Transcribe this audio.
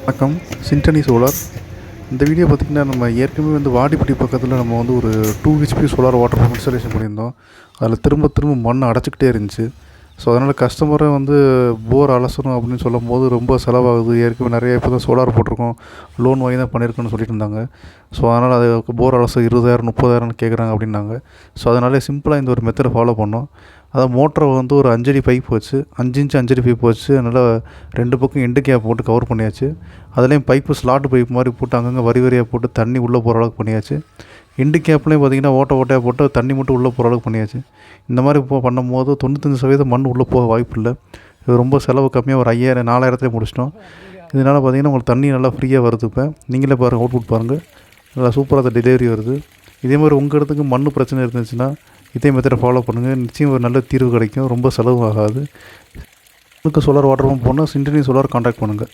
வணக்கம். சின்டனி சோலார். இந்த வீடியோ பார்த்திங்கன்னா, நம்ம ஏற்கனவே வாடிப்பட்டி பக்கத்தில் நம்ம ஒரு 2 HP solar water pump installation பண்ணியிருந்தோம். அதில் திரும்ப திரும்ப மண் அடைச்சிக்கிட்டே இருந்துச்சு. ஸோ அதனால் கஸ்டமரை போர் அலசணும் அப்படின்னு சொல்லும்போது ரொம்ப செலவாகுது. ஏற்கனவே நிறைய இப்போ தான் சோலார் போட்டிருக்கோம், லோன் வாங்கி தான் பண்ணியிருக்கோன்னு சொல்லிட்டு இருந்தாங்க. ஸோ அதனால் அது போர் அலச 20,000 30,000 கேட்குறாங்க அப்படின்னாங்க. ஸோ அதனாலே சிம்பிளாக இந்த ஒரு மெத்தடை ஃபாலோ பண்ணோம். அதாவது மோட்டரை ஒரு 5 அடி பைப் வச்சு 5 இன்ச் 5 அடி பைப் வச்சு நல்லா 2 பக்கம் எண்டு கேப் போட்டு கவர் பண்ணியாச்சு. அதுலேயும் பைப்பு ஸ்லாட்டு பைப் மாதிரி போட்டு அங்கங்கே வரி வரியாக போட்டு தண்ணி உள்ளே போகிற அளவுக்கு பண்ணியாச்சு. எண்டு கேப்லேயும் பார்த்திங்கன்னா ஓட்டையாக போட்டு தண்ணி மட்டும் உள்ளே போகிற அளவுக்கு பண்ணியாச்சு. இந்த மாதிரி இப்போ பண்ணும்போது 95% மண் உள்ளே போக வாய்ப்பு இல்லை. இது ரொம்ப செலவு கம்மியாக ஒரு 5,000 4,000 முடிச்சிட்டோம். இதனால் பார்த்திங்கன்னா உங்களுக்கு தண்ணி நல்லா ஃப்ரீயாக வருது. இப்போ நீங்களே பாருங்கள், அவுட்புட் பாருங்கள், நல்லா சூப்பராக டெலிவரி வருது. இதே மாதிரி உங்கள் இடத்துக்கு மண் பிரச்சனை இருந்துச்சுன்னா இதே மெத்தடை ஃபாலோ பண்ணுங்கள். நிச்சயம் ஒரு நல்ல தீர்வு கிடைக்கும். ரொம்ப செலவு ஆகாது. உங்களுக்கு சோலார் வாட்டர் பம்ப் போனால் சின்டனி சோலார் கான்டாக்ட் பண்ணுங்கள்.